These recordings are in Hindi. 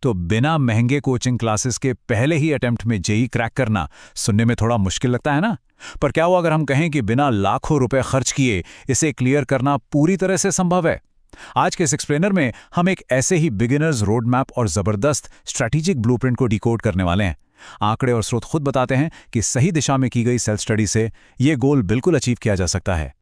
तो बिना महंगे कोचिंग क्लासेस के पहले ही अटेम्प्ट में जेई क्रैक करना सुनने में थोड़ा मुश्किल लगता है ना। पर क्या हुआ अगर हम कहें कि बिना लाखों रुपए खर्च किए इसे क्लियर करना पूरी तरह से संभव है। आज के इस एक्सप्लेनर में हम एक ऐसे ही बिगिनर्स रोड मैप और जबरदस्त स्ट्रैटेजिक ब्लूप्रिंट को डिकोड करने वाले हैं। आंकड़े और स्रोत खुद बताते हैं कि सही दिशा में की गई सेल्फ स्टडी से यह गोल बिल्कुल अचीव किया जा सकता है।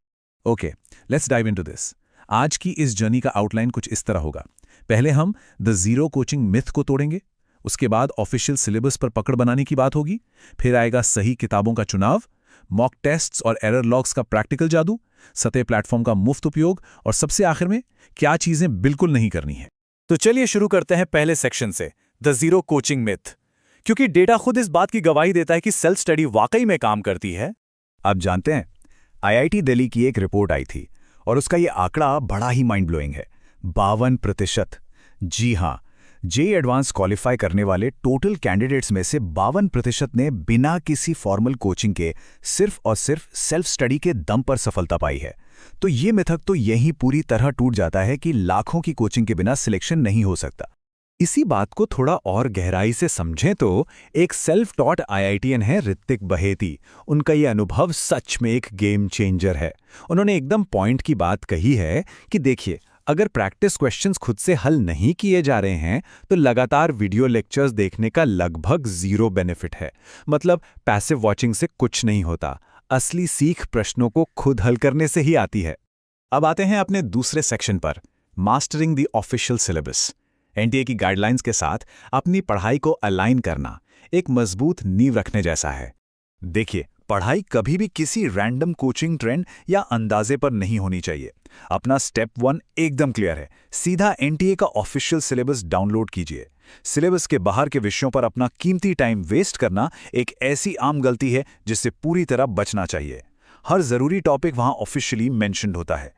Okay, let's dive into this. आज की इस जर्नी का आउटलाइन कुछ इस तरह होगा। पहले हम द जीरो कोचिंग मिथ को तोड़ेंगे, उसके बाद ऑफिशियल सिलेबस पर पकड़ बनाने की बात होगी, फिर आएगा सही किताबों का चुनाव, मॉक टेस्ट्स और एरर लॉग्स का प्रैक्टिकल जादू, सतह प्लेटफॉर्म का मुफ्त उपयोग और सबसे आखिर में क्या चीजें बिल्कुल नहीं करनी है। तो चलिए शुरू करते हैं पहले सेक्शन से, द जीरो कोचिंग मिथ, क्योंकि डेटा खुद इस बात की गवाही देता है कि सेल्फ स्टडी वाकई में काम करती है। आप जानते हैं, आईआईटी दिल्ली की एक रिपोर्ट आई थी और उसका ये आंकड़ा बड़ा ही माइंड ब्लोइंग है, 52%। जी हां, जेईई एडवांस क्वालिफाई करने वाले टोटल कैंडिडेट्स में से 52% ने बिना किसी फॉर्मल कोचिंग के सिर्फ और सिर्फ सेल्फ स्टडी के दम पर सफलता पाई है। तो ये मिथक तो यही पूरी तरह टूट जाता है कि लाखों की कोचिंग के बिना सिलेक्शन नहीं हो सकता। इसी बात को थोड़ा और गहराई से समझें तो एक सेल्फ टॉट आईआईटीएन है ऋतिक बहेती। उनका ये अनुभव सच में एक गेम चेंजर है। उन्होंने एकदम पॉइंट की बात कही है कि देखिए, अगर प्रैक्टिस क्वेश्चंस खुद से हल नहीं किए जा रहे हैं तो लगातार वीडियो लेक्चर्स देखने का लगभग जीरो बेनिफिट है। मतलब पैसिव वॉचिंग से कुछ नहीं होता, असली सीख प्रश्नों को खुद हल करने से ही आती है। अब आते हैं अपने दूसरे सेक्शन पर, mastering the official syllabus. NTA की गाइडलाइंस के साथ अपनी पढ़ाई को अलाइन करना एक मजबूत नींव रखने जैसा है। देखिए, पढ़ाई कभी भी किसी रैंडम कोचिंग ट्रेंड या अंदाजे पर नहीं होनी चाहिए। अपना स्टेप 1 एकदम क्लियर है, सीधा एनटीए का ऑफिशियल सिलेबस डाउनलोड कीजिए। सिलेबस के बाहर के विषयों पर अपना कीमती टाइम वेस्ट करना एक ऐसी आम गलती है जिससे पूरी तरह बचना चाहिए। हर जरूरी टॉपिक वहां ऑफिशियली मेंशन्ड होता है।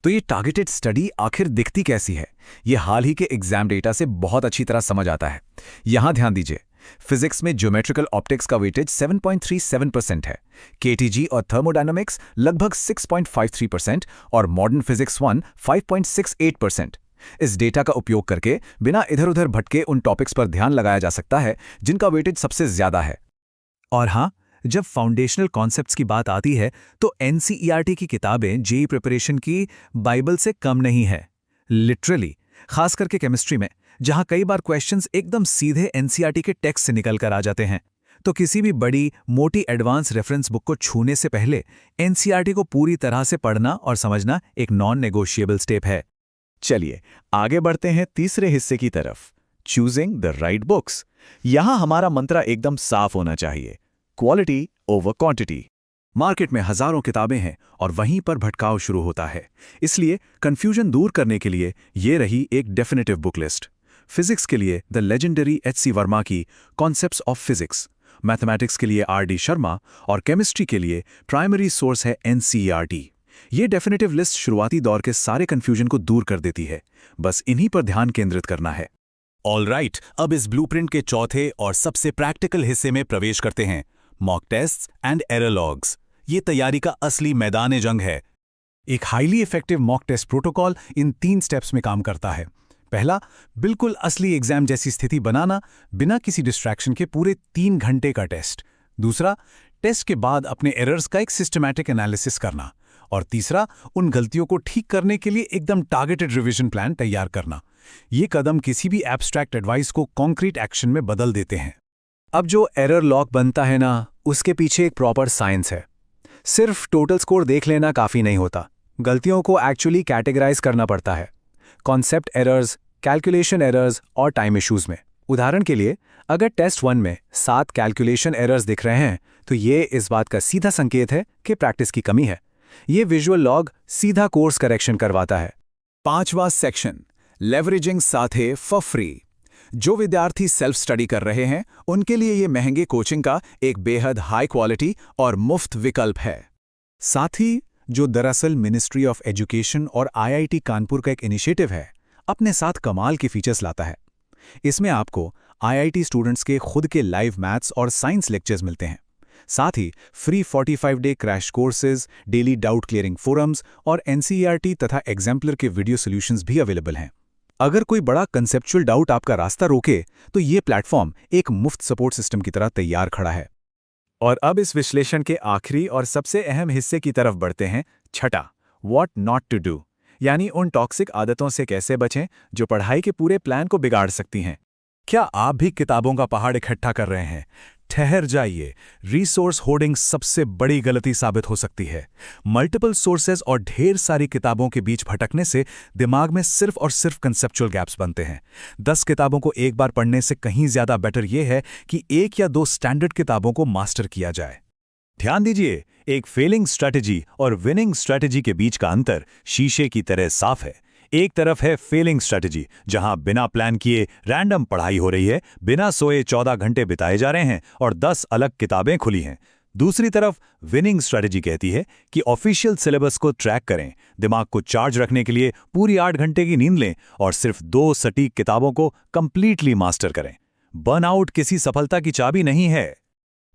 तो ये टारगेटेड स्टडी आखिर दिखती कैसी है, ये हाल ही के एग्जाम डेटा से बहुत अच्छी तरह समझ आता है। यहां ध्यान दीजिए, फिजिक्स में ज्योमेट्रिकल ऑप्टिक्स का वेटेज 7.37% है, केटीजी और थर्मोडायनामिक्स लगभग 6.53% और मॉडर्न फिजिक्स 1 5.68%। इस डेटा का उपयोग करके बिना इधर उधर भटके उन टॉपिक्स पर ध्यान लगाया जा सकता है जिनका वेटेज सबसे ज्यादा है। और हाँ, जब फाउंडेशनल कॉन्सेप्ट्स की बात आती है तो एनसीईआरटी की किताबें जेईई प्रिपरेशन की बाइबल से कम नहीं है। लिटरली, खास करके केमिस्ट्री में, जहां कई बार क्वेश्चंस एकदम सीधे एनसीईआरटी के टेक्स्ट से निकल कर आ जाते हैं। तो किसी भी बड़ी मोटी एडवांस रेफरेंस बुक को छूने से पहले एनसीईआरटी को पूरी तरह से पढ़ना और समझना एक नॉन नेगोशिएबल स्टेप है। चलिए आगे बढ़ते हैं तीसरे हिस्से की तरफ, चूजिंग द राइट बुक्स। यहां हमारा मंत्र एकदम साफ होना चाहिए, क्वालिटी ओवर क्वांटिटी। मार्केट में हजारों किताबें हैं और वहीं पर भटकाव शुरू होता है। इसलिए कंफ्यूजन दूर करने के लिए ये रही एक डेफिनेटिव बुक लिस्ट। फिजिक्स के लिए द लेजेंडरी एच.सी. वर्मा की कॉन्सेप्ट्स ऑफ फिजिक्स, मैथमेटिक्स के लिए आर.डी. शर्मा और केमिस्ट्री के लिए प्राइमरी सोर्स है एनसीईआरटी। ये डेफिनेटिव लिस्ट शुरुआती दौर के सारे कंफ्यूजन को दूर कर देती है। बस इन्हीं पर ध्यान केंद्रित करना है। ऑलराइट, अब इस ब्लूप्रिंट के चौथे और सबसे प्रैक्टिकल हिस्से में प्रवेश करते हैं, mock tests and error logs. ये तैयारी का असली मैदान जंग है। एक highly effective mock test protocol in 3 steps में काम करता है। पहला, बिल्कुल असली एग्जाम जैसी स्थिति बनाना, बिना किसी डिस्ट्रैक्शन के पूरे 3 घंटे का टेस्ट। दूसरा, टेस्ट के बाद अपने एरर्स का एक सिस्टमैटिक एनालिसिस करना। और तीसरा, उन गलतियों को ठीक करने के लिए एकदम टारगेटेड रिवीजन प्लान तैयार करना। ये कदम किसी भी एब्स्ट्रैक्ट एडवाइस को कॉन्क्रीट एक्शन में बदल देते हैं। अब जो एरर लॉग बनता है ना, उसके पीछे एक प्रॉपर साइंस है। सिर्फ टोटल स्कोर देख लेना काफ़ी नहीं होता, गलतियों को एक्चुअली कैटेगराइज करना पड़ता है, कॉन्सेप्ट एरर्स, कैलकुलेशन एरर्स और टाइम इश्यूज में। उदाहरण के लिए, अगर टेस्ट 1 में 7 कैलकुलेशन एरर्स दिख रहे हैं तो ये इस बात का सीधा संकेत है कि प्रैक्टिस की कमी है। ये विजुअल लॉग सीधा कोर्स करेक्शन करवाता है। 5वां सेक्शन, लेवरेजिंग साथे फॉर फ्री। जो विद्यार्थी सेल्फ स्टडी कर रहे हैं उनके लिए ये महंगे कोचिंग का एक बेहद हाई क्वालिटी और मुफ्त विकल्प है। साथ ही जो दरअसल मिनिस्ट्री ऑफ एजुकेशन और आईआईटी कानपुर का एक इनिशिएटिव है, अपने साथ कमाल के फीचर्स लाता है। इसमें आपको आईआईटी स्टूडेंट्स के खुद के लाइव मैथ्स और साइंस लेक्चर्स मिलते हैं। साथ ही free 45 day crash courses, daily doubt clearing forums और एनसीईआरटी तथा एग्जाम्पलर के वीडियो सॉल्यूशंस भी अवेलेबल हैं। अगर कोई बड़ा कंसेप्चुअल डाउट आपका रास्ता रोके तो ये प्लेटफॉर्म एक मुफ्त सपोर्ट सिस्टम की तरह तैयार खड़ा है। और अब इस विश्लेषण के आखिरी और सबसे अहम हिस्से की तरफ बढ़ते हैं, छठा, व्हाट नॉट टू डू, यानी उन टॉक्सिक आदतों से कैसे बचें जो पढ़ाई के पूरे प्लान को बिगाड़ सकती हैं। क्या आप भी किताबों का पहाड़ इकट्ठा कर रहे हैं? ठहर जाइए, रिसोर्स होर्डिंग सबसे बड़ी गलती साबित हो सकती है। मल्टीपल सोर्सेज और ढेर सारी किताबों के बीच भटकने से दिमाग में सिर्फ और सिर्फ कंसेप्चुअल गैप्स बनते हैं। 10 किताबों को एक बार पढ़ने से कहीं ज्यादा बेटर यह है कि 1 या 2 स्टैंडर्ड किताबों को मास्टर किया जाए। ध्यान दीजिए, एक फेलिंग स्ट्रैटेजी और विनिंग स्ट्रैटेजी के बीच का अंतर शीशे की तरह साफ है। एक तरफ है फेलिंग स्ट्रैटेजी, जहां बिना प्लान किए रैंडम पढ़ाई हो रही है, बिना सोए 14 घंटे बिताए जा रहे हैं और 10 अलग किताबें खुली हैं। दूसरी तरफ विनिंग स्ट्रैटेजी कहती है कि ऑफिशियल सिलेबस को ट्रैक करें, दिमाग को चार्ज रखने के लिए पूरी 8 घंटे की नींद लें और सिर्फ 2 सटीक किताबों को कंप्लीटली मास्टर करें। बर्नआउट किसी सफलता की चाबी नहीं है।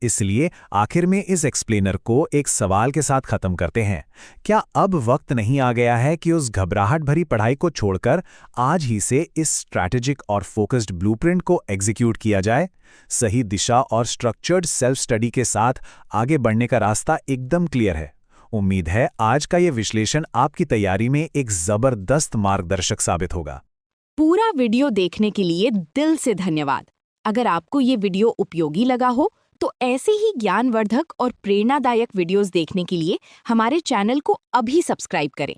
इसलिए आखिर में इस एक्सप्लेनर को एक सवाल के साथ खत्म करते हैं। क्या अब वक्त नहीं आ गया है कि उस घबराहट भरी पढ़ाई को छोड़कर आज ही से इस स्ट्रैटेजिक और फोकस्ड ब्लूप्रिंट को एग्जीक्यूट किया जाए? सही दिशा और स्ट्रक्चर्ड सेल्फ स्टडी के साथ आगे बढ़ने का रास्ता एकदम क्लियर है। उम्मीद है आज का ये विश्लेषण आपकी तैयारी में एक जबरदस्त मार्गदर्शक साबित होगा। पूरा वीडियो देखने के लिए दिल से धन्यवाद। अगर आपको ये वीडियो उपयोगी लगा हो तो ऐसे ही ज्ञानवर्धक और प्रेरणादायक वीडियोस देखने के लिए हमारे चैनल को अभी सब्सक्राइब करें।